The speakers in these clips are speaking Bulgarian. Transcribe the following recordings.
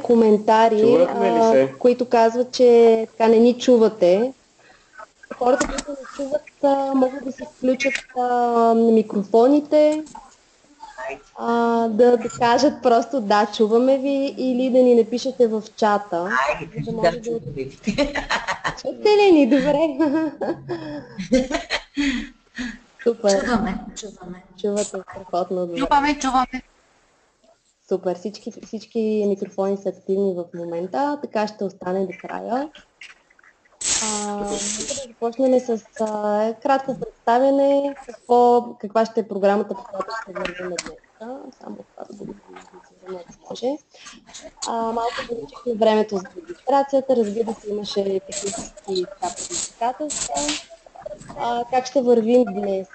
Коментари, Чувахме ли се? които казват, че така не ни чувате. Хората, които не чуват, могат да си включат микрофоните, да кажат просто да, чуваме ви, или да ни напишете в чата, Айде, за да кажи може да, да... чуваме ви. Чувате ли ни? Добре. Супер. Чуваме. Чувате страхотно добре. Чуваме. Супер. Всички микрофони са активни в момента, така ще остане до края. Нека да започнем с кратко представяне, каква ще е програмата, по която ще вървим днес. Само това да го визираме, ако може. Малко увеличихме времето за регистрацията, разбира се, имаше технически предизвикателства. Как ще вървим днес?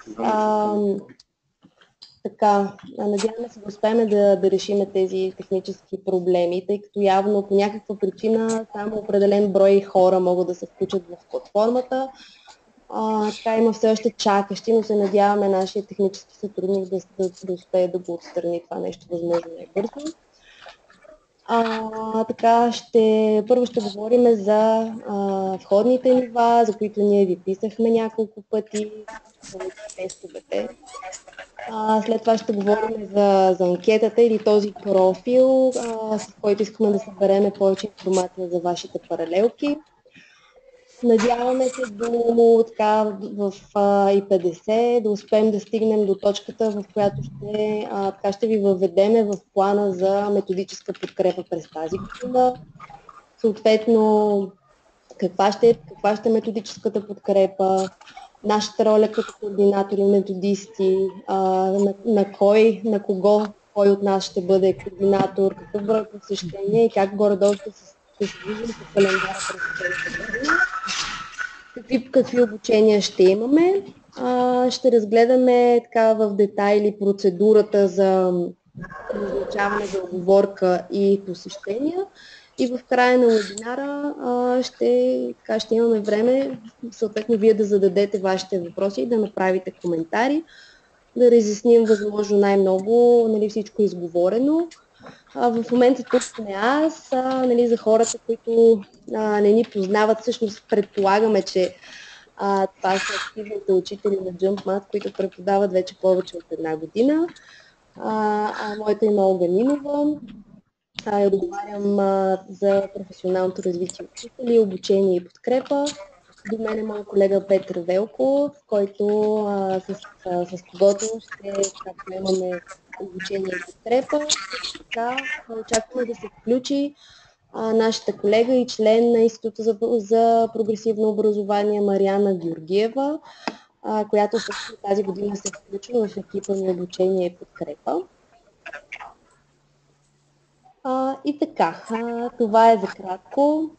Така, надяваме се да успеем да решим тези технически проблеми, тъй като явно по някаква причина само определен брой хора могат да се включат в платформата. Така има все още чакащи, но се надяваме нашия технически сътрудник да успее да го отстрани това нещо възможно най-бързо. Така, първо ще говорим за входните нива, за които ние ви писахме няколко пъти, тестовете. След това ще говорим за анкетата или този профил, с който искаме да съберем повече информация за вашите паралелки. Надяваме се в И50 да успеем да стигнем до точката, в която ще ви въведеме в плана за методическа подкрепа през тази година. Съответно, каква ще е методическата подкрепа, нашата роля като координатори, методисти, на кого кой от нас ще бъде координатор, какъв брой посещения и как горе-долу ще се движим по календара през следващата година. Какви обучения ще имаме. Ще разгледаме така в детайли процедурата за назначаване за оговорка и посещения. И в края на вебинара ще имаме време, съответно вие да зададете вашите въпроси и да направите коментари, да разясним възможно най-много, всичко изговорено. В момента тук сме аз, за хората, които не ни познават, всъщност предполагаме, че това са активните учители на JumpMath, които преподават вече повече от една година. Моето име е Олга Нинова. Отговарям за професионалното развитие учители, обучение и подкрепа. До мен е моят колега Петър Велков, който с когото ще поемаме обучение и подкрепа. Така, очакваме да се включи нашата колега и член на Института за прогресивно образование Мариана Георгиева, която също тази година се включва в екипа на обучение и подкрепа. И така, това е за кратко.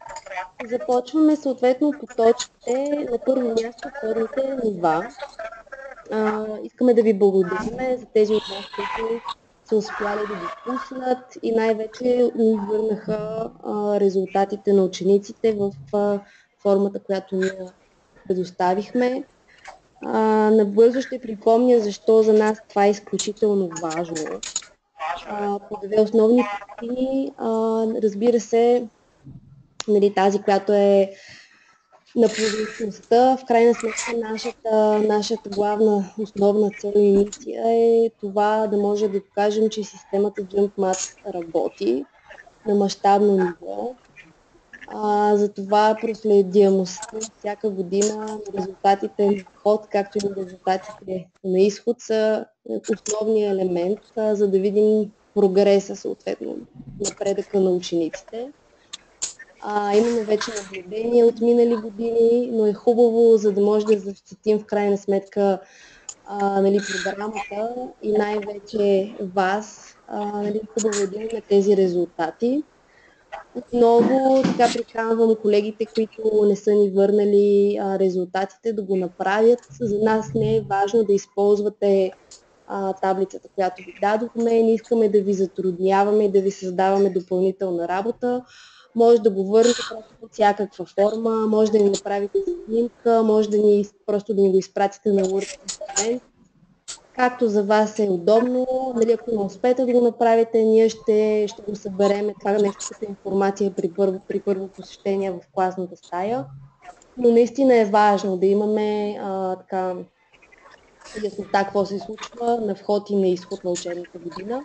Започваме съответно по точките. На първо място входните нива. Искаме да ви благодарим за тези от вас, които са успяли да ги пуснат и най-вече ни върнаха резултатите на учениците в формата, която ние предоставихме. Набързо ще припомня защо за нас това е изключително важно. По две основни причини. Разбира се, тази, която е на прозрачността. В крайна сметка нашата главна основна цел и мисия е това да може да покажем, че системата JumpMath работи на мащабно ниво. Затова проследяемостта всяка година на резултатите на вход, както и на резултатите на изход са основният елемент, за да видим прогреса, съответно, напредъка на учениците. Имаме вече наблюдения от минали години, но е хубаво, за да може да защитим в крайна сметка програмата и най-вече вас, хубаво е да имаме тези резултати. Отново така приканвам колегите, които не са ни върнали резултатите, да го направят. За нас не е важно да използвате таблицата, която ви дадохме. Не искаме да ви затрудняваме и да ви създаваме допълнителна работа. Може да го върнете просто под всякаква форма, може да ни направите снимка, може просто да ни го изпратите на Word документ. както за вас е удобно, нали, ако не успеете да го направите, ние ще го съберем това нещо като информация при първо посещение в класната стая. Но наистина е важно да имаме така яснота какво се случва на вход и на изход на учебната година.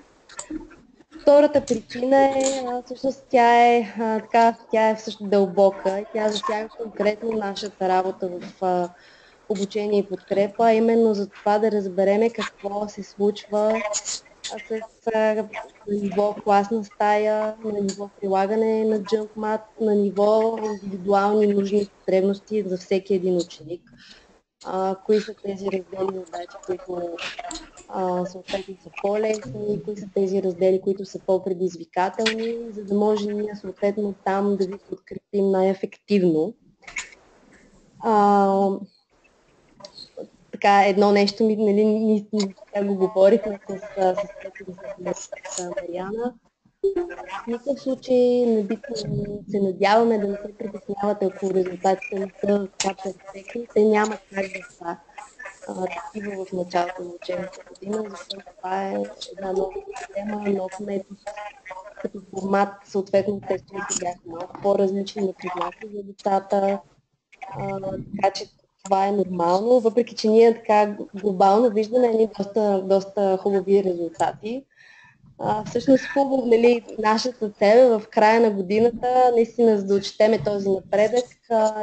Втората причина е, всъщност тя е всъщност дълбока и тя засяга конкретно нашата работа в обучение и подкрепа, а именно за това да разбереме какво се случва на ниво класна стая, на ниво прилагане на JumpMath, на ниво индивидуални нужни потребности за всеки един ученик. Кои са тези раздели задачи, които съответно са по-лесни, кои са тези раздели, които са по-предизвикателни, за да може ние съответно там да ви подкрепим най-ефективно. Така, едно нещо нали, ние го говорихме с Мариана. В никакъв случай се надяваме да не се притеснявате, ако резултатите не са така перфектни. Те няма как да са такива в началото на учебната година, защото това е една нова система, нов метод, като формат, съответно тестовете бяха малко по-различни, непознати за децата, така че това е нормално, въпреки че ние така глобално виждаме едни доста хубави резултати. Всъщност хубаво, нали, нашата цел е в края на годината, наистина за да отчетеме този напредък,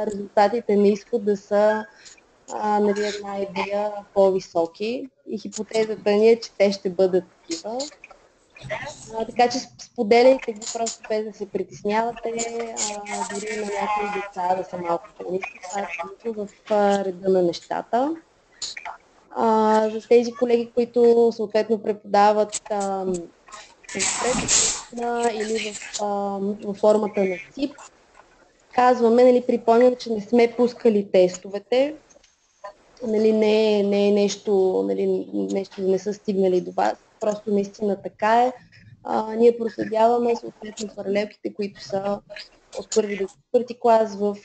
резултатите на изход да са нали, една идея по-високи и хипотезата ни е, че те ще бъдат такива. Така че споделяйте ги просто без да се притеснявате, дори на някои деца да са малко по-ниски, това е абсолютно в реда на нещата. За тези колеги, които съответно преподават или в формата на СИП, казваме, нали, припомням, че не сме пускали тестовете, нали, не е нещо, нали, нещо не са стигнали до вас, просто наистина така е. Ние проследяваме съответно паралелките, които са от първи до четвърти клас в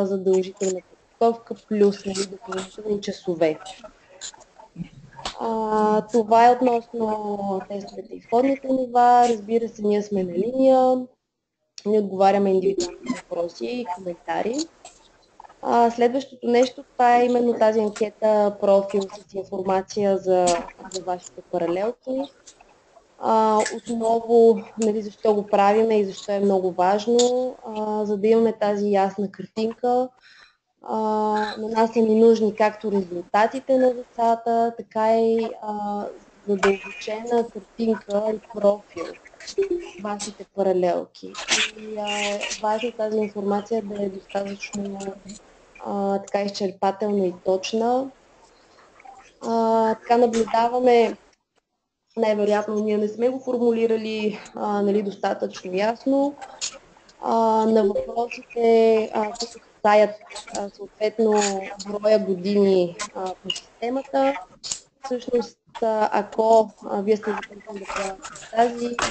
задължителна подготовка, плюс нали, допълнителни часове. Това е относно тестовете и входните нива. Разбира се, ние сме на линия, ние отговаряме индивидуални въпроси и коментари. Следващото нещо, това е именно тази анкета профил с информация за вашите паралелки. Отново, нали, защо го правиме и защо е много важно, за да имаме тази ясна картинка. На нас са ни нужни както резултатите на децата, така и задълбочена картинка и профил вашите паралелки. И важно тази информация да е достатъчно така изчерпателна и точна. Така наблюдаваме, най-вероятно ние не сме го формулирали нали, достатъчно ясно. На въпросите, които касаят съответно броя години по системата, всъщност ако вие сте записали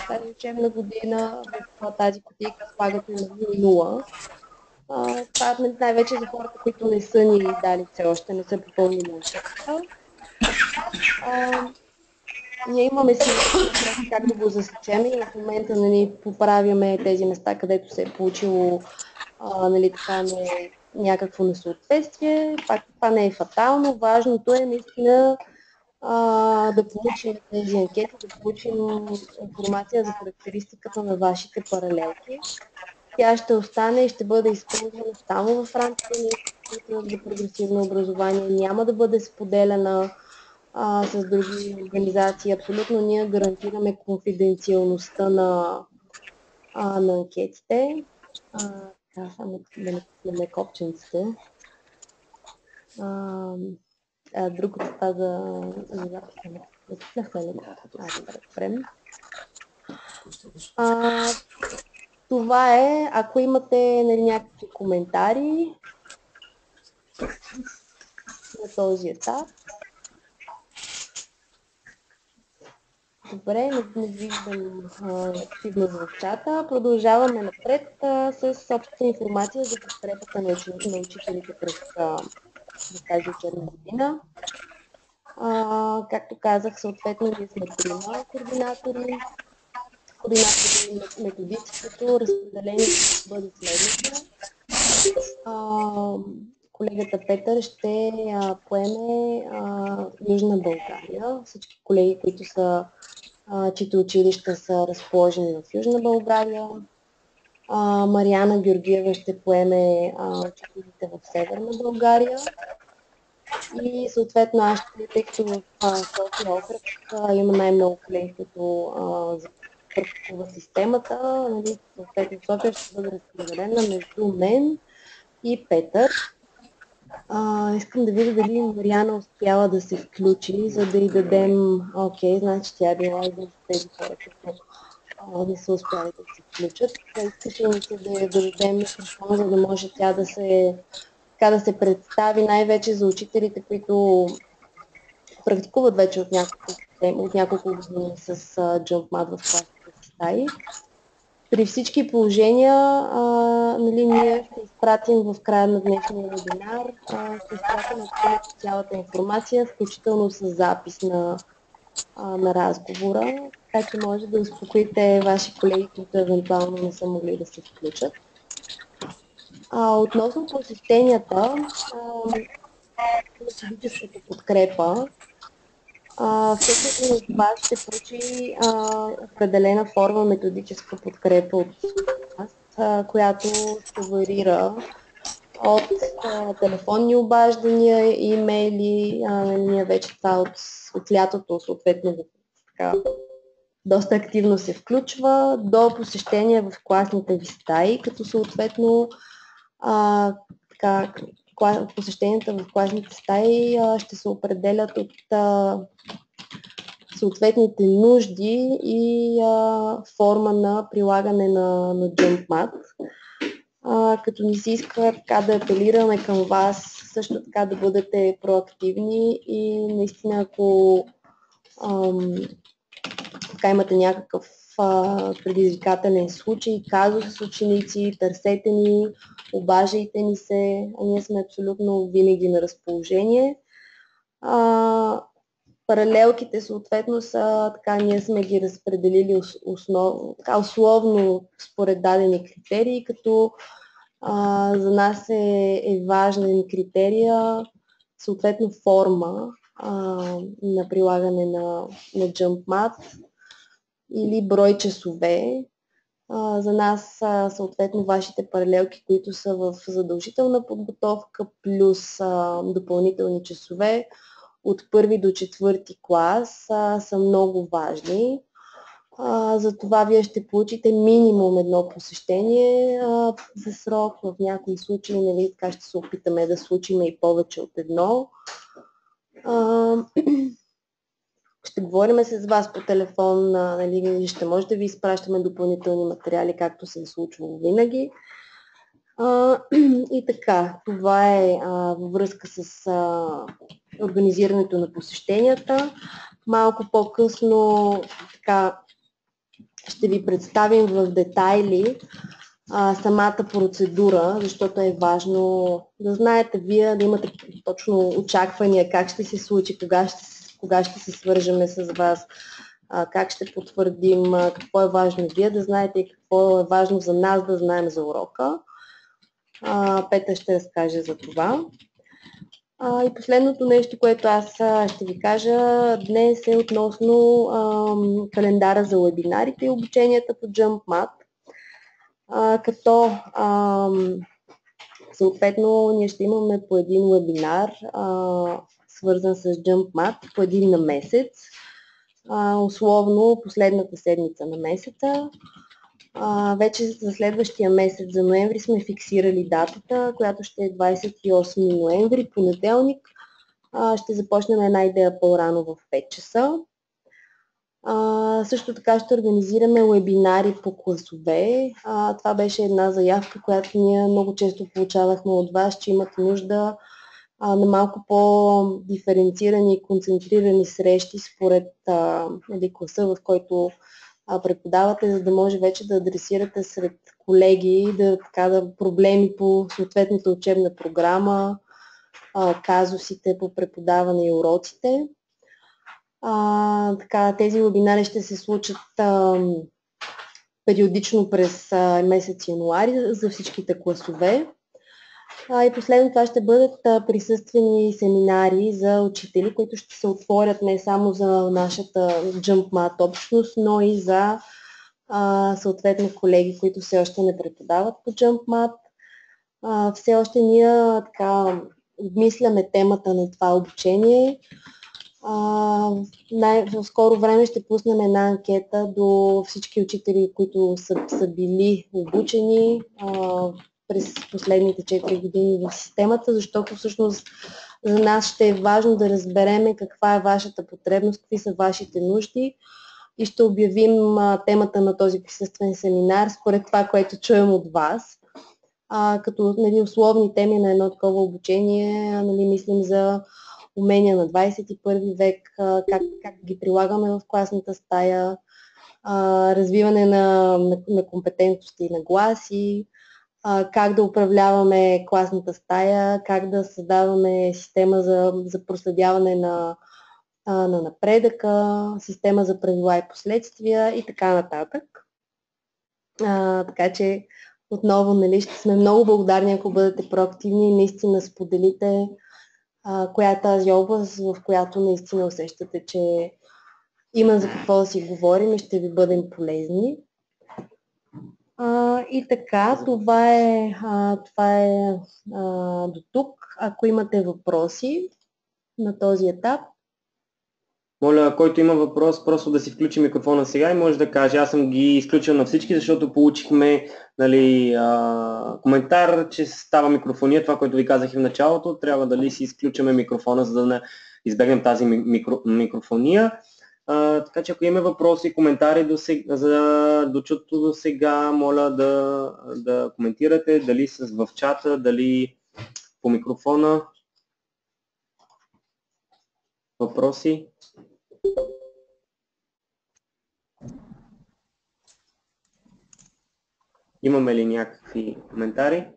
тази учебна година, в тази кутийка слагате на 0. Това е най-вече за хората, които не са ни дали все още, не са попълнили анкетата. Ние имаме си как да го засечем и в момента нали, поправяме тези места, където се е получило нали, така, някакво несъответствие. Пак това не е фатално. Важното е наистина да получим тези анкети, да получим информация за характеристиката на вашите паралелки. Тя ще остане и ще бъде използвана само в рамките на Института за прогресивно образование. Няма да бъде споделена с други организации. Абсолютно ние гарантираме конфиденциалността на анкетите. Само да не пуснем копченците. Другото това за записане. Да пуснахме ли? Да спрем. Това е, ако имате нали, някакви коментари на този етап. Добре, не виждам активност в чата. Продължаваме напред с общата информация за подкрепата на учителите през тази учебна година. Както казах, съответно ние сме трима координатори. Координатори методическото разпределение ще бъде следното. Колегата Петър ще поеме Южна България. Всички колеги, които са, чието училища са разположени в Южна България. Мариана Георгиева ще поеме учителите в Северна България. И съответно аз ще, тъй като в София окръг има най-много колеги, които практикува системата, нали, съответно София ще бъде разпределена между мен и Петър. Искам да видя дали Мариана успяла да се включи, за да й дадем... Окей, значи тя е била един от тези хора, които не са успяли да се включат. Искаше ни се да дадем микрофон, за да може тя да се представи най-вече за учителите, които практикуват вече от няколко години с JumpMath в класните си стаи. При всички положения, нали, ние ще изпратим в края на днешния вебинар, ще изпратим абсолютно цялата информация, включително с запис на разговора, така че може да успокоите ваши колеги, които евентуално не са могли да се включат. Относно посещенията, методическата подкрепа, всеки един от вас ще получи определена форма методическа подкрепа от нас, която ще варира от телефонни обаждания, имейли, ние вече това от лятото съответно така, доста активно се включва, до посещения в класните ви стаи, като съответно посещенията в класните стаи ще се определят от съответните нужди и форма на прилагане на JumpMath. Като ни се иска така да апелираме към вас, също така да бъдете проактивни и наистина ако така имате някакъв предизвикателен случай, казус с ученици, търсете ни, обаждайте ни се, ние сме абсолютно винаги на разположение. Паралелките съответно са, така ние сме ги разпределили условно според дадени критерии, като за нас е важен критерия, съответно форма на прилагане на JumpMath или брой часове. За нас съответно вашите паралелки, които са в задължителна подготовка, плюс допълнителни часове от първи до четвърти клас са много важни. Затова вие ще получите минимум едно посещение за срок. В някои случаи, нали, така ще се опитаме да случим и повече от едно. Ще говорим с вас по телефон, нали, ще може да ви изпращаме допълнителни материали, както се е случвало винаги. И така, това е във връзка с организирането на посещенията. Малко по-късно така ще ви представим в детайли самата процедура, защото е важно да знаете вие, да имате точно очаквания как ще се случи, кога ще се свържеме с вас, как ще потвърдим, какво е важно вие да знаете и какво е важно за нас да знаем за урока. Петър ще разкаже за това. И последното нещо, което аз ще ви кажа днес е относно календара за вебинарите и обученията по JumpMath. Като съответно ние ще имаме по един вебинар, свързан с JumpMath, по един на месец, условно последната седмица на месеца. Вече за следващия месец, за ноември, сме фиксирали датата, която ще е 28 ноември, понеделник. Ще започнем една идея по-рано в 5 часа. Също така ще организираме вебинари по класове. Това беше една заявка, която ние много често получавахме от вас, че имате нужда на малко по-диференцирани и концентрирани срещи според класа, в който преподавате, за да може вече да адресирате сред колеги да проблеми по съответната учебна програма, казусите по преподаване и уроците. Така, тези вебинари ще се случат периодично през месец януари за всичките класове. И последно това ще бъдат присъствени семинари за учители, които ще се отворят не само за нашата JumpMath общност, но и за съответно колеги, които все още не преподават по JumpMath. Все още ние така обмисляме темата на това обучение. В скоро време ще пуснем една анкета до всички учители, които са били обучени през последните 4 години в системата, защото всъщност за нас ще е важно да разбереме каква е вашата потребност, какви са вашите нужди и ще обявим темата на този присъствен семинар според това, което чуем от вас. Като условни теми на едно такова обучение, мислим за умения на 21 век, как ги прилагаме в класната стая, развиване на компетентности и нагласи, как да управляваме класната стая, как да създаваме система за проследяване на напредъка, система за правила и последствия и така нататък. Така че отново ще сме много благодарни, ако бъдете проактивни и наистина споделите коя е тази област, в която наистина усещате, че има за какво да си говорим и ще ви бъдем полезни. И така, това е до тук. Ако имате въпроси на този етап. Моля, който има въпрос, просто да си включи микрофона сега и може да каже. Аз съм ги изключил на всички, защото получихме коментар, че става микрофония. Това, което ви казах и в началото, трябва дали си изключваме микрофона, за да не избегнем тази микрофония. Така че ако имаме въпроси, коментари до чутото до сега, моля да коментирате дали в чата, дали по микрофона. Въпроси? Имаме ли някакви коментари?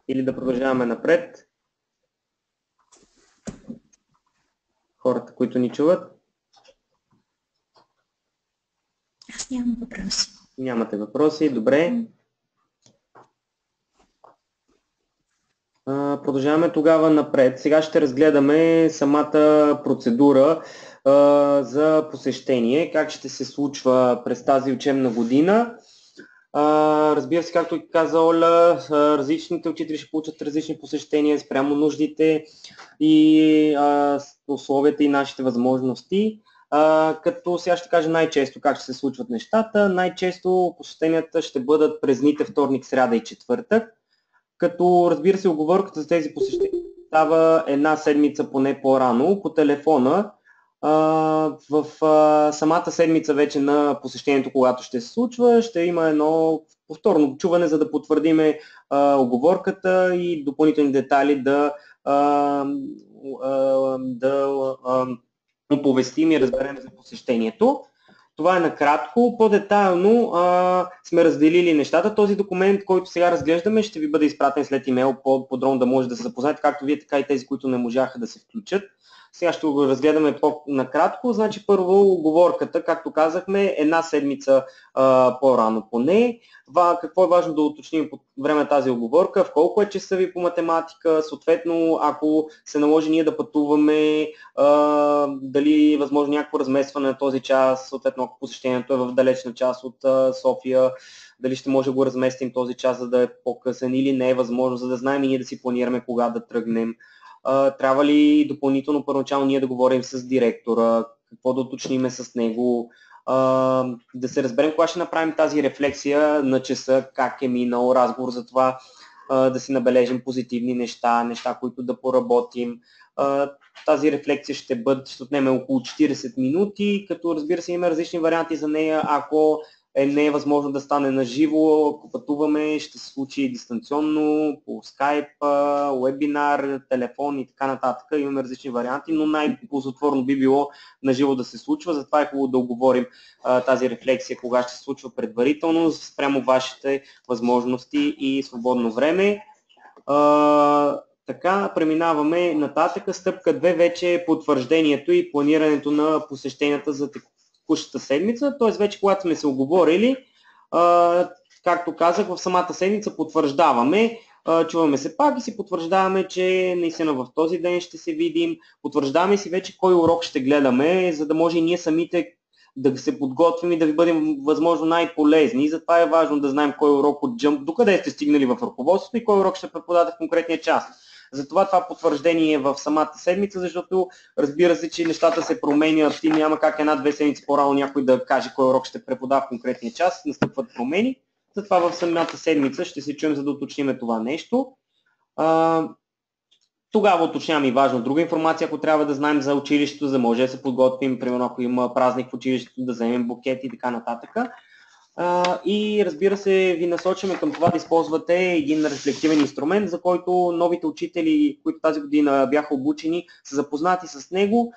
Или да продължаваме напред? Хората, които ни чуват? Аз нямам въпроси. Нямате въпроси, добре. Продължаваме тогава напред. Сега ще разгледаме самата процедура за посещение, как ще се случва през тази учебна година. Разбира се, както каза Оля, различните учители ще получат различни посещения спрямо нуждите и условията и нашите възможности. Като сега ще кажа най-често как ще се случват нещата. Най-често посещенията ще бъдат през дните вторник, сряда и четвъртък. Като разбира се, уговорката за тези посещения става една седмица поне по-рано по телефона. В самата седмица вече на посещението, когато ще се случва, ще има едно повторно чуване, за да потвърдиме уговорката и допълнителни детайли да оповестим и разберем за посещението. Това е накратко. По-детайлно сме разделили нещата. Този документ, който сега разглеждаме, ще ви бъде изпратен след имейл, по-подробно да може да се запознаете, както вие, така и тези, които не можаха да се включат. Сега ще го разгледаме по-накратко. Значи първо уговорката, както казахме, една седмица по-рано поне. Какво е важно да уточним по време на тази уговорка? В колко е часа ви по математика? Съответно, ако се наложи ние да пътуваме, дали е възможно някакво разместване на този час, съответно ако посещението е в далечна част от София, дали ще може да го разместим този час, за да е по-късен или не е възможно, за да знаем и ние да си планираме кога да тръгнем. Трябва ли допълнително първоначално ние да говорим с директора, какво да уточниме с него, да се разберем кога ще направим тази рефлексия на часа, как е минал разговор за това, да си набележим позитивни неща, които да поработим. Тази рефлексия ще отнеме около 40 минути, като разбира се има различни варианти за нея. Ако не е възможно да стане на живо, ако пътуваме, ще се случи дистанционно, по скайп, вебинар, телефон и така нататък. Имаме различни варианти, но най-ползотворно би било на живо да се случва. Затова е хубаво да оговорим тази рефлексия, кога ще се случва предварително, спрямо вашите възможности и свободно време. Така, преминаваме нататък. Стъпка 2 вече е потвърждението и планирането на посещенията за текущата седмица. Т.е. вече когато сме се оговорили, както казах, в самата седмица потвърждаваме, чуваме се пак и си потвърждаваме, че наистина в този ден ще се видим. Потвърждаваме си вече кой урок ще гледаме, за да може и ние самите да се подготвим и да ви бъдем възможно най-полезни. И затова е важно да знаем кой урок от Jump, докъде сте стигнали в ръководството и кой урок ще преподадете в конкретния час. Затова това потвърждение е в самата седмица, защото разбира се, че нещата се променят и няма как една-две седмици по-рано някой да каже кой урок ще преподава в конкретния час, настъпват промени. Затова в самата седмица ще се чуем, за да уточним това нещо. Тогава уточнявам и важно друга информация, ако трябва да знаем за училището, за да може да се подготвим, примерно ако има празник в училището, да вземем букет и така нататък. И разбира се, ви насочваме към това да използвате един рефлективен инструмент, за който новите учители, които тази година бяха обучени, са запознати с него.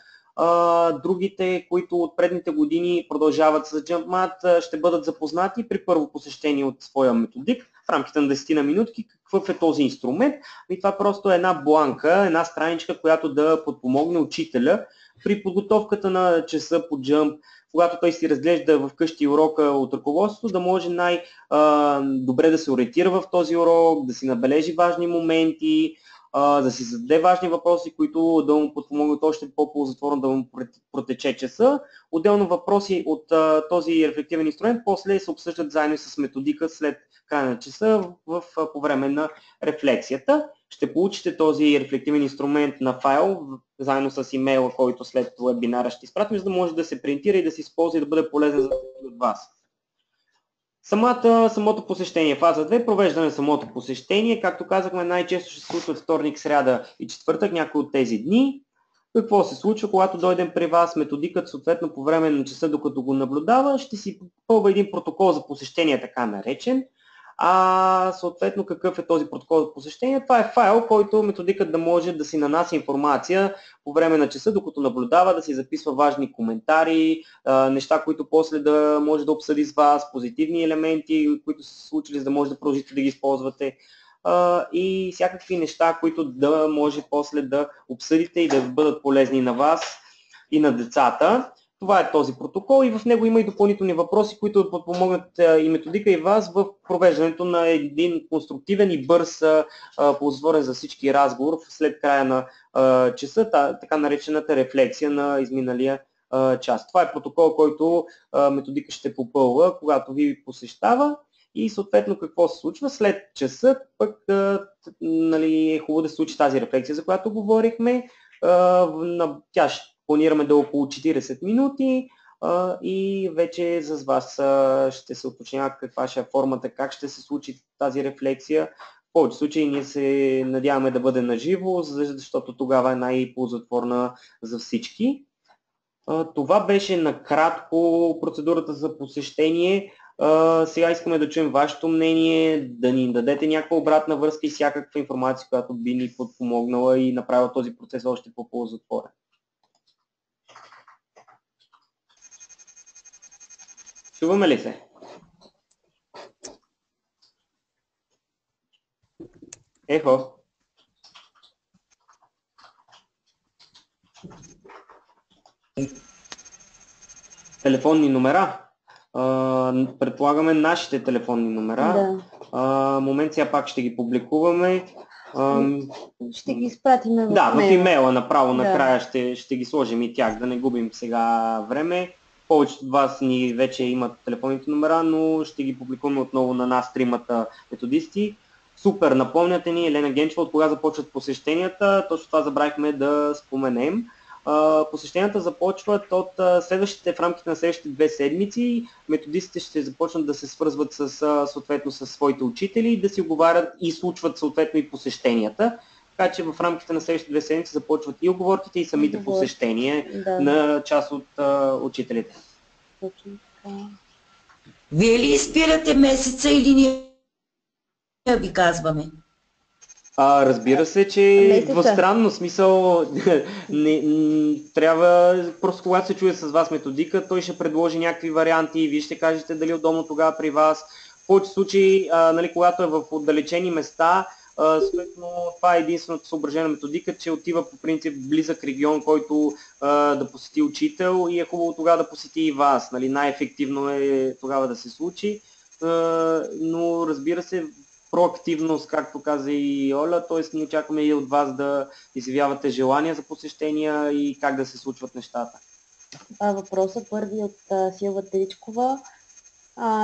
Другите, които от предните години продължават с JumpMath, ще бъдат запознати при първо посещение от своя методик в рамките на 10 на минутки какъв е този инструмент. И това просто е една бланка, една страничка, която да подпомогне учителя при подготовката на часа по Jump, когато той си разглежда вкъщи урока от ръководството, да може най-добре да се ориентира в този урок, да си набележи важни моменти, да си зададе важни въпроси, които да му подпомогнат още по-ползотворно да му протече часа. Отделно въпроси от този рефлективен инструмент после се обсъждат заедно с методика след края на часа по време на рефлексията. Ще получите този рефлективен инструмент на файл, заедно с имейла, който след вебинара ще изпратим, за да може да се принтира и да се използва и да бъде полезен за от вас. Самото посещение. Фаза 2. Провеждане на самото посещение. Както казахме, най-често ще се случва вторник, сряда и четвъртък, някои от тези дни. Какво се случва, когато дойдем при вас? Методикът, съответно по време на часа, докато го наблюдава, ще си попълва един протокол за посещение, така наречен. Съответно, какъв е този протокол за посещение? Това е файл, който методикът да може да си нанася информация по време на часа, докато наблюдава, да си записва важни коментари, неща, които после да може да обсъди с вас, позитивни елементи, които са се случили, за да може да продължите да ги използвате, и всякакви неща, които да може после да обсъдите и да бъдат полезни на вас и на децата. Това е този протокол и в него има и допълнителни въпроси, които подпомогнат и методика и вас в провеждането на един конструктивен и бърз, ползотворен за всички разговор след края на часа, така наречената рефлексия на изминалия час. Това е протокол, който методика ще попълва, когато ви посещава. И съответно какво се случва след часа, пък е хубаво да се случи тази рефлексия, за която говорихме. Тя планираме да е около 40 минути и вече с вас ще се уточнява каква ще е формата, как ще се случи тази рефлексия. В повече случаи ние се надяваме да бъде наживо, защото тогава е най-ползотворна за всички. Това беше накратко процедурата за посещение. Сега искаме да чуем вашето мнение, да ни дадете някаква обратна връзка и всякаква информация, която би ни подпомогнала и направила този процес още по-ползотворен. Чуваме ли се? Ехо. Телефонни номера. Предполагаме нашите телефонни номера. Да. Момент, сега пак ще ги публикуваме. Ще ги изпратим в в имейла направо, да. Накрая ще ги сложим и тях, да не губим сега време. Повечето от вас ни вече имат телефонните номера, но ще ги публикуваме отново на нас, тримата методисти. Супер, напомняте ни, Елена Генчева, от кога започват посещенията, точно това забравихме да споменем. Посещенията започват от в рамките на следващите 2 седмици. Методистите ще започнат да се свързват съответно с своите учители и да си оговарят и случват съответно и посещенията. Така че в рамките на следващите 2 седмици започват и оговорките и самите посещения на част от учителите. Вие ли изпирате месеца или ние ви казваме? Разбира се, че в странно смисъл трябва, просто когато се чуе с вас методика, той ще предложи някакви варианти и вие ще кажете дали е удобно тогава при вас. В повече случаи, когато е в отдалечени места, Съответно, това е единственото съображение на методика, че отива по принцип в близък регион, който да посети учител и е хубаво тогава да посети и вас. Нали? Най-ефективно е тогава да се случи, но разбира се, проактивност, както каза и Оля, т.е. ние очакваме и от вас да изявявате желания за посещения и как да се случват нещата. Това е въпроса, първи от Силва Тричкова.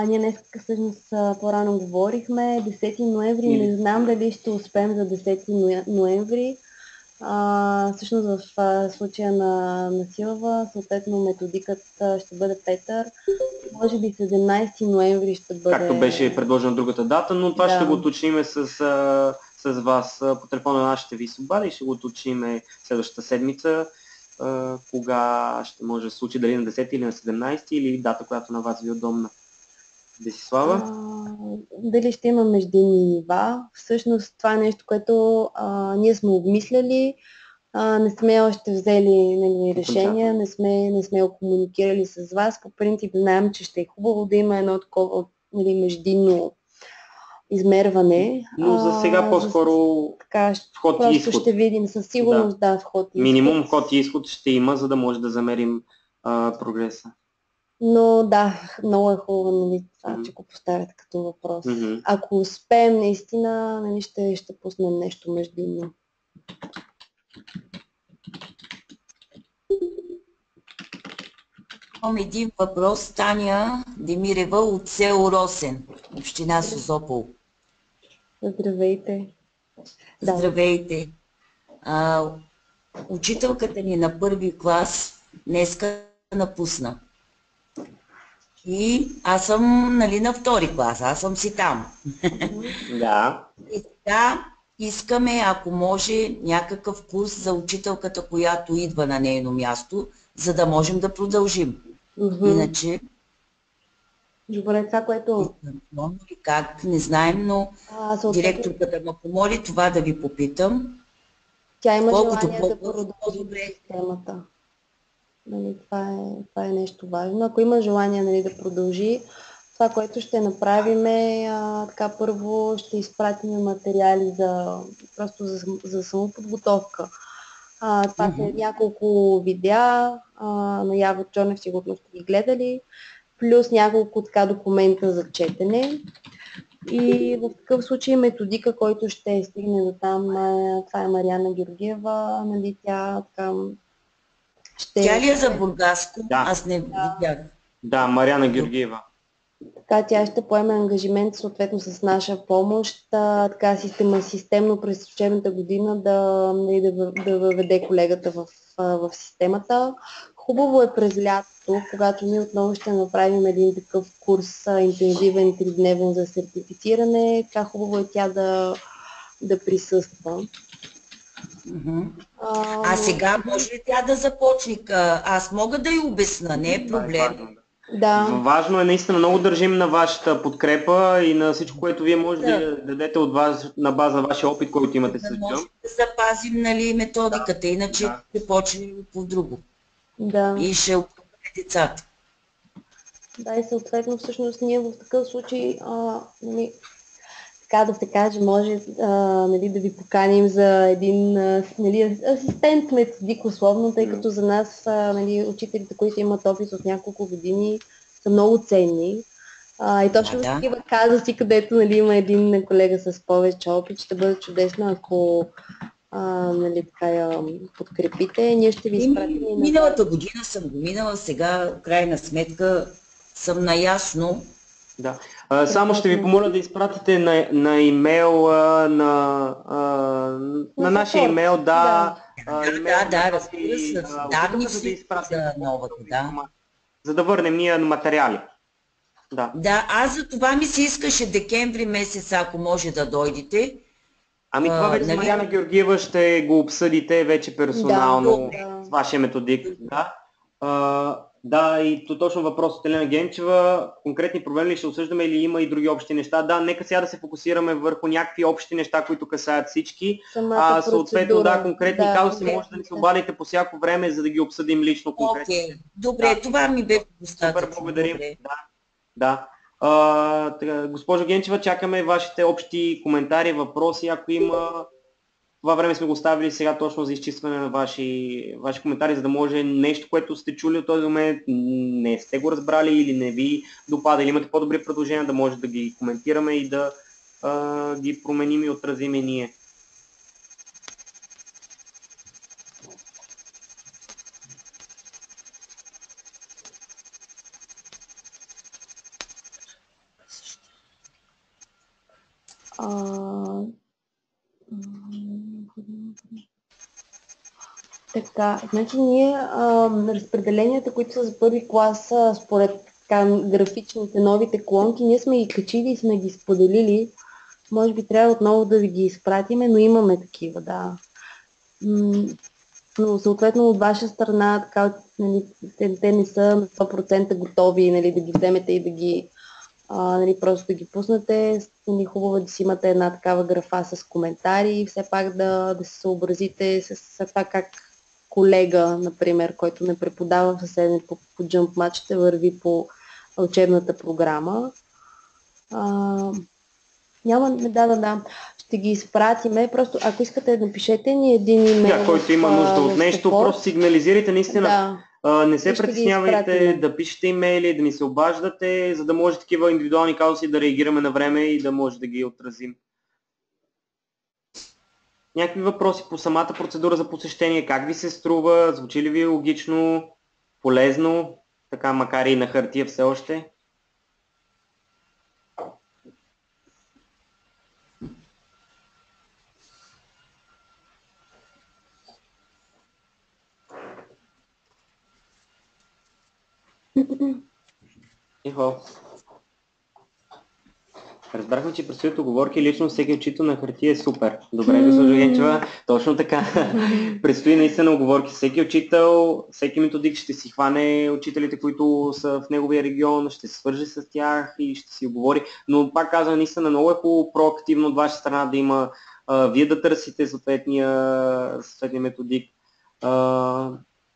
Ние днес всъщност по-рано говорихме, 10 ноември, не знам дали ще успеем за 10 ноември. Всъщност в случая на Силва, съответно методикът ще бъде Петър. Може би 17 ноември ще бъде... Както беше предложена другата дата, но това ще го уточним с вас по телефона на нашите ви обади и ще го уточним следващата седмица. Кога ще може да се случи, дали на 10 или на 17 или дата, която на вас ви е удобна. Десислава? Дали ще има междинни нива. Всъщност това е нещо, което ние сме обмисляли. Не сме още взели решения, не сме го комуникирали с вас. По принцип знаем, че ще е хубаво да има едно такова междинно измерване. Но за сега по-скоро вход и изход. Ще видим със сигурност, вход и изход. Минимум вход и изход ще има, за да може да замерим прогреса. Но много е хубаво, това, че го поставяте като въпрос. Ако успеем наистина, ще пуснем нещо междинно. Имам един въпрос. Таня Демирева от село Росен, община Созопол. Здравейте. Здравейте. Учителката ни на първи клас днеска напусна. И аз съм на втори клас, аз съм си там. Да. И сега искаме, ако може, някакъв курс за учителката, която идва на нейно място, за да можем да продължим. Иначе... Добре, това, което... Как, не знаем, но директорката ме помоли това да ви попитам. Тя има желание да продължи системата. Това е нещо важно. Ако има желание да продължи, това, което ще направим е, първо ще изпратим материали за самоподготовка. Това са няколко видеа, на Яво Чонев сигурно сте ги гледали, плюс няколко документа за четене. И в такъв случай методика, който ще стигне до там, това е Мариана Георгиева, тя Тя ли е за Бургаско? Да. Аз не видях. Да, Мариана Георгиева. Така тя ще поеме ангажимент съответно с наша помощ, системно през учебната година да въведе колегата в системата. Хубаво е през лятото, когато ние отново ще направим един такъв курс интензивен 3-дневен за сертифициране. Така хубаво е тя да присъства. А сега може ли тя да започне? Аз мога да й обясна, не е проблем. Да. Важно е, наистина много държим на вашата подкрепа и на всичко, което вие можете да дадете от вас на база вашия опит, който имате с Джъм. Да може да запазим методиката, иначе ще почнем по друго. Да. И ще обучаваме децата. Да, и съответно всъщност ние в такъв случай така да се каже, може да ви поканим за един асистент методик условно, тъй като за нас учителите, които имат опит от няколко години, са много ценни. И точно такива казуси, където има един колега с повече опит, ще бъде чудесно, ако така я подкрепите. Ние ще ви изпратим. Миналата година съм го минала, сега в крайна сметка съм наясно. Да. Само ще ви помоля да изпратите на имейл, на нашия имейл, разбира се, данни за новата, за да върнем ние материали. Да, аз за това ми се искаше декември месец, ако може да дойдете. Това вече с Мариана Георгиева ще го обсъдите вече персонално с вашия методик. Да, и точно въпрос от Елена Генчева. Конкретни проблеми ли ще обсъждаме или има и други общи неща? Да, нека сега да се фокусираме върху някакви общи неща, които касаят всички. Съответно, конкретни казуси може да ни се обадите по всяко време, за да ги обсъдим лично конкретно. Добре, това ми беше достатъчно. Супер, благодарим. Да. Госпожо Генчева, чакаме вашите общи коментари, въпроси, ако има. Това време сме го оставили сега точно за изчистване на ваши коментари, за да може нещо, което сте чули от този момент, не сте го разбрали или не ви допада, или имате по-добри предложения, да може да ги коментираме и да ги променим и отразим и ние. Така, значи ние разпределенията, които са за първи клас, според графичните новите колонки, ние сме ги качили и сме ги споделили. Може би трябва отново да ви ги изпратиме, но имаме такива, да. Но съответно от ваша страна, така, нали, те не са на 100% готови, нали, да ги вземете и да ги нали, просто да ги пуснете. Нали, хубаво да си имате една такава графа с коментари и все пак да се съобразите с това как колега, например, който не преподава в съседен по Jump Match, ще върви по учебната програма. Да. Ще ги изпратиме. Просто ако искате да напишете ни един имейл. Който има нужда от нещо, просто сигнализирайте наистина. Да. Не се притеснявайте да пишете имейли, да ни се обаждате, за да може такива индивидуални казуси да реагираме на време и да може да ги отразим. Някакви въпроси по самата процедура за посещение, как ви се струва, звучи ли ви логично, полезно, така макар и на хартия все още? Ихо. Разбрахме, че предстоят оговорки, лично всеки учител на хартия е супер. Добре, госпожо Генчева, точно така. Предстои наистина оговорки. Всеки учител, всеки методик ще си хване учителите, които са в неговия регион, ще се свържи с тях и ще си оговори. Но пак казвам, наистина много е хубаво проактивно от ваша страна да има вие да търсите съответния методик.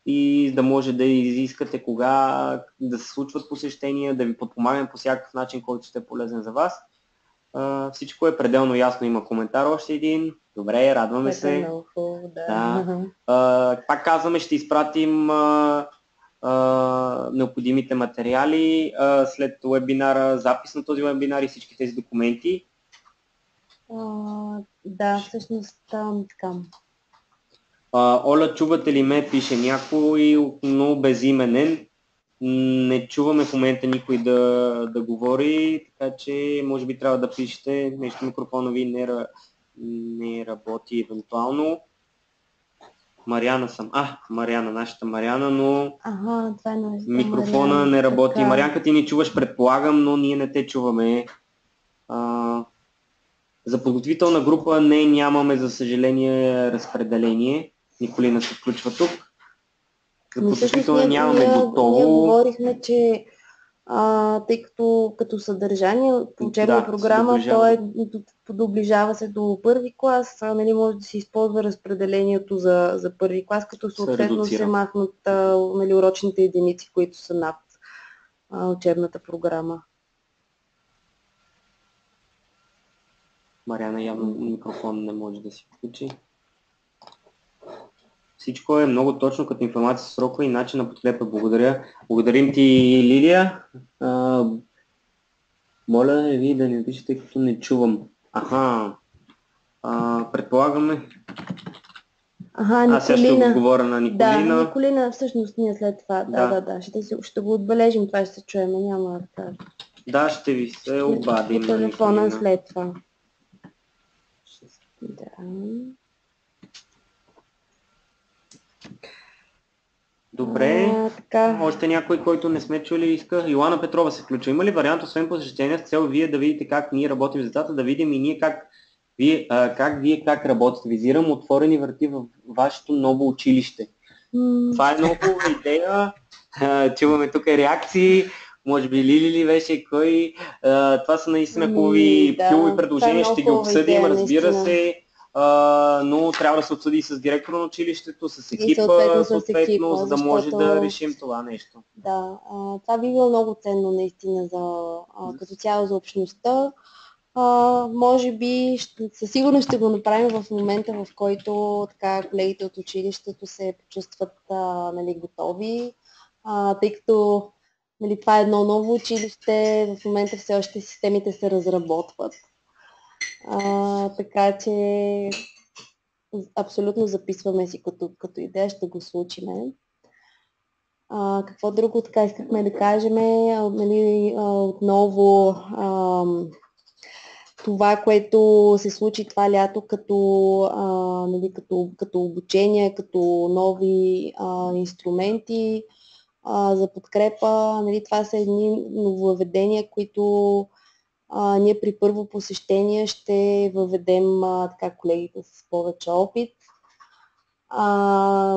И да може да изискате кога да се случват посещения, да ви подпомагаме по всякакъв начин, който ще е полезен за вас. Всичко е пределно ясно, има коментар още един. Добре, радваме се. Много хубаво, да. Пак казваме, ще изпратим необходимите материали след вебинара, запис на този вебинар и всички тези документи. Да, всъщност така. Оля, чувате ли ме? Пише някой, но безименен. Не чуваме в момента никой да говори, така че може би трябва да пишете. Нещо микрофона ви не работи евентуално. Мариана съм. Мариана, нашата Мариана, но това е микрофона Мариана, не работи. така. Марианка, ти ни чуваш, предполагам, но ние не те чуваме. За подготвителна група нямаме, за съжаление, разпределение. Николина се включва тук. За подготвителна нямаме готово. Ние говорихме, че тъй като съдържание по учебна програма, то доближава се до първи клас, нали, може да се използва разпределението за първи клас, като съответно се махнат нали, урочните единици, които са над учебната програма. Мариана явно микрофон не може да си включи. Всичко е много точно като информация с срока и начин на подкрепа. Благодаря. Благодарим ти, Лилия. Моля ви да не пишете, като не чувам. Предполагаме. Николина. Сега ще отговоря на Николина. Да, Николина, всъщност ние след това. Да. Ще го отбележим, това ще се чуем. Няма да. Да, ще ви се обадим. По телефона след това. Да. Добре. Още някой, който не сме чули, иска. Йоана Петрова се включва. Има ли вариант, освен посещения, с цел вие да видите как ние работим с децата, да видим и ние как вие работите? Визирам отворени врати в вашето ново училище. Това е много хубава идея. Чуваме тук реакции. Може би Лили беше кой. Това са наистина хубави предложения, ще ги обсъдим, разбира се. но трябва да се обсъди с директора на училището, с И екипа, с екипа, за да може да решим това нещо. Да, това би било много ценно наистина като цяло за общността. Може би, със сигурност ще го направим в момента, в който така, колегите от училището се почувстват нали, готови, тъй като нали, това е едно ново училище, в момента все още системите се разработват. Така че абсолютно записваме си като идея, ще го случиме. Какво друго така искахме да кажем, нали, отново това, което се случи това лято нали, като обучение, като нови инструменти за подкрепа. Нали, това са едни нововведения, които ние при първо посещение ще въведем така, колегите с повече опит.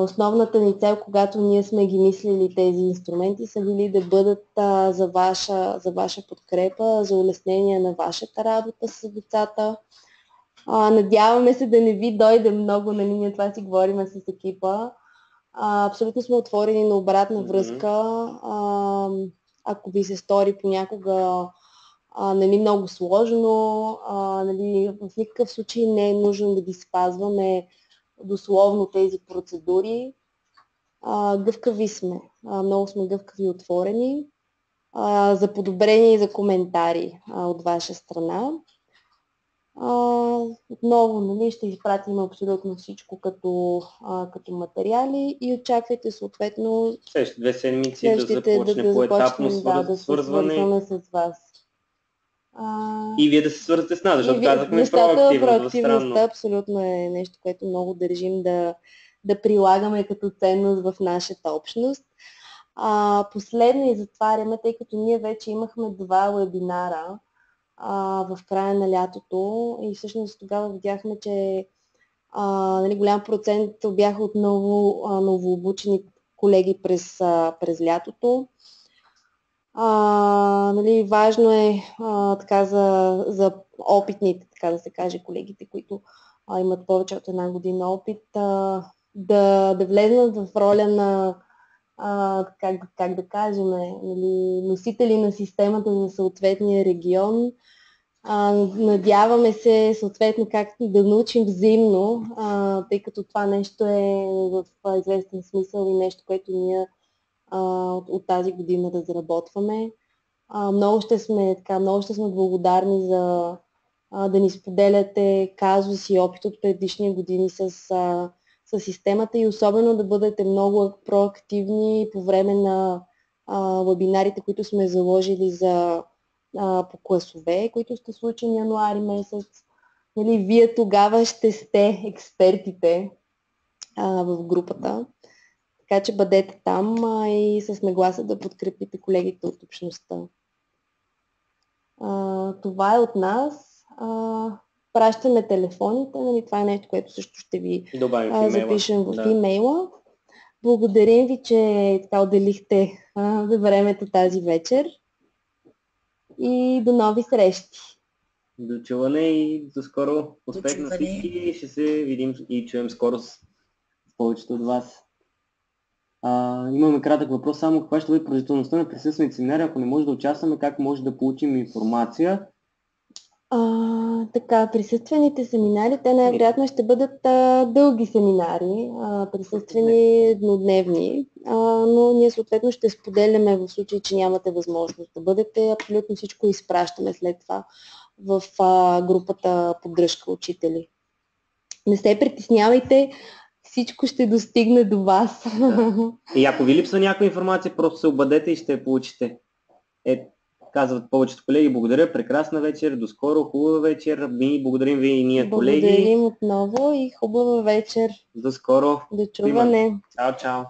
Основната ни цел, когато ние сме ги мислили тези инструменти, са били да бъдат за ваша подкрепа, за улеснение на вашата работа с децата. Надяваме се да не ви дойде много, нали, ние това си говорим с екипа. Абсолютно сме отворени на обратна връзка. Ако ви се стори понякога нали, много сложно, нали, в никакъв случай не е нужно да ги спазваме дословно тези процедури. Гъвкави сме. Много сме гъвкави и отворени за подобрение и за коментари от ваша страна. Отново нали, ще изпратим абсолютно всичко като материали и очаквайте съответно Следващите 2 седмици да започне поетапно свързване с вас. И вие да се свързвате с нас, защото казахме проактивност. Проактивността абсолютно е нещо, което много държим да прилагаме като ценност в нашата общност. Последно и затваряме, тъй като ние вече имахме 2 вебинара в края на лятото и всъщност тогава видяхме, че нали, голям процент бяха отново новообучени колеги през лятото. Нали, важно е така за опитните, така да се каже, колегите, които имат повече от 1 година опит, да влезнат в роля на как да кажем, нали, носители на системата за съответния регион. Надяваме се съответно как да научим взаимно, тъй като това нещо е в известен смисъл и нещо, което ние от тази година разработваме. Много ще сме благодарни да ни споделяте казуси и опит от предишни години с системата и особено да бъдете много проактивни по време на вебинарите, които сме заложили по класове, които ще случим януари месец. Нали, вие тогава ще сте експертите в групата. Така че бъдете там и с нагласа да подкрепите колегите от общността. Това е от нас. Пращаме телефоните, нали, това е нещо, което също ще ви запишем в имейла. Благодарим ви, че така отделихте времето тази вечер и до нови срещи. До чуване и до скоро. Успех на всички. Ще се видим и чуем скоро с повечето от вас. Имаме кратък въпрос, само каква ще бъде продължителността на присъствените семинари, ако не може да участваме, как може да получим информация? Така, присъствените семинари, те най-вероятно ще бъдат дълги семинари, присъствени еднодневни, но ние съответно ще споделяме в случай, че нямате възможност да бъдете. Абсолютно всичко изпращаме след това в групата поддръжка учители. Не се притеснявайте, всичко ще достигне до вас. Да. И ако ви липсва някаква информация, просто се обадете и ще я получите. Казват повечето колеги, благодаря, прекрасна вечер, до скоро, хубава вечер, благодарим ви и ние колеги. Благодарим отново и хубава вечер. До скоро. До чуване. Чао, чао.